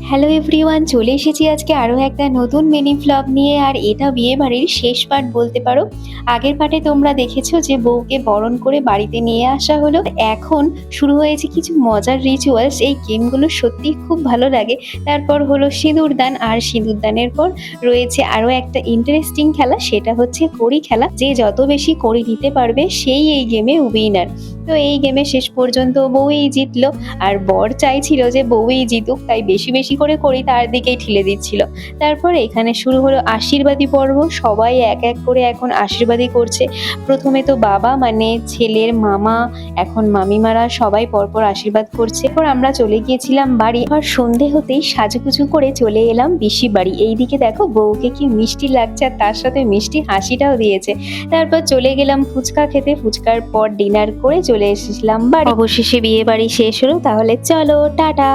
Hello everyone, চলে এসেছি আজকে আরও একটা নতুন মিনি ভ্লগ নিয়ে। আর এটা বিয়ে বাড়ির শেষ পার্ট বলতে পারো। আগের পার্টে তোমরা দেখেছো যে বউকে বরণ করে বাড়িতে নিয়ে আসা হলো। এখন শুরু হয়েছে কিছু মজার রিচুয়ালস। এই গেমগুলো সত্যিই খুব ভালো লাগে। তারপর হলো সিঁদুরদান, আর সিঁদুরদানের পর রয়েছে আরও একটা ইন্টারেস্টিং খেলা, সেটা হচ্ছে কড়ি খেলা। যে যত বেশি কড়ি দিতে পারবে সেই এই গেমে উইনার। তো এই গেমে শেষ পর্যন্ত বউই জিতলো। আর বর চাইছিল যে বউই জিতুক, তাই বেশি বেশি করে করি তার দিকেই ঠেলে দিচ্ছিল। তারপর এখানে শুরু হলো আশীর্বাদী পর্ব। সবাই এক এক করে এখন আশীর্বাদী করছে। প্রথমে তো বাবা মানে ছেলের মামা, এখন মামিমারা সবাই পরপর আশীর্বাদ করছে। এরপর আমরা চলে গিয়েছিলাম বাড়ি। আর সন্ধে হতেই সাজুগুজু করে চলে এলাম পিসি বাড়ি। এইদিকে দেখো বউকে কি মিষ্টি লাগছে, আর তার সাথে মিষ্টি হাসিটাও দিয়েছে। তারপর চলে গেলাম ফুচকা খেতে। ফুচকার পর ডিনার করে চলে এসেছিলাম বাড়ি। অবশেষে বিয়ে বাড়ি শেষ হলো। তাহলে চলো টাটা।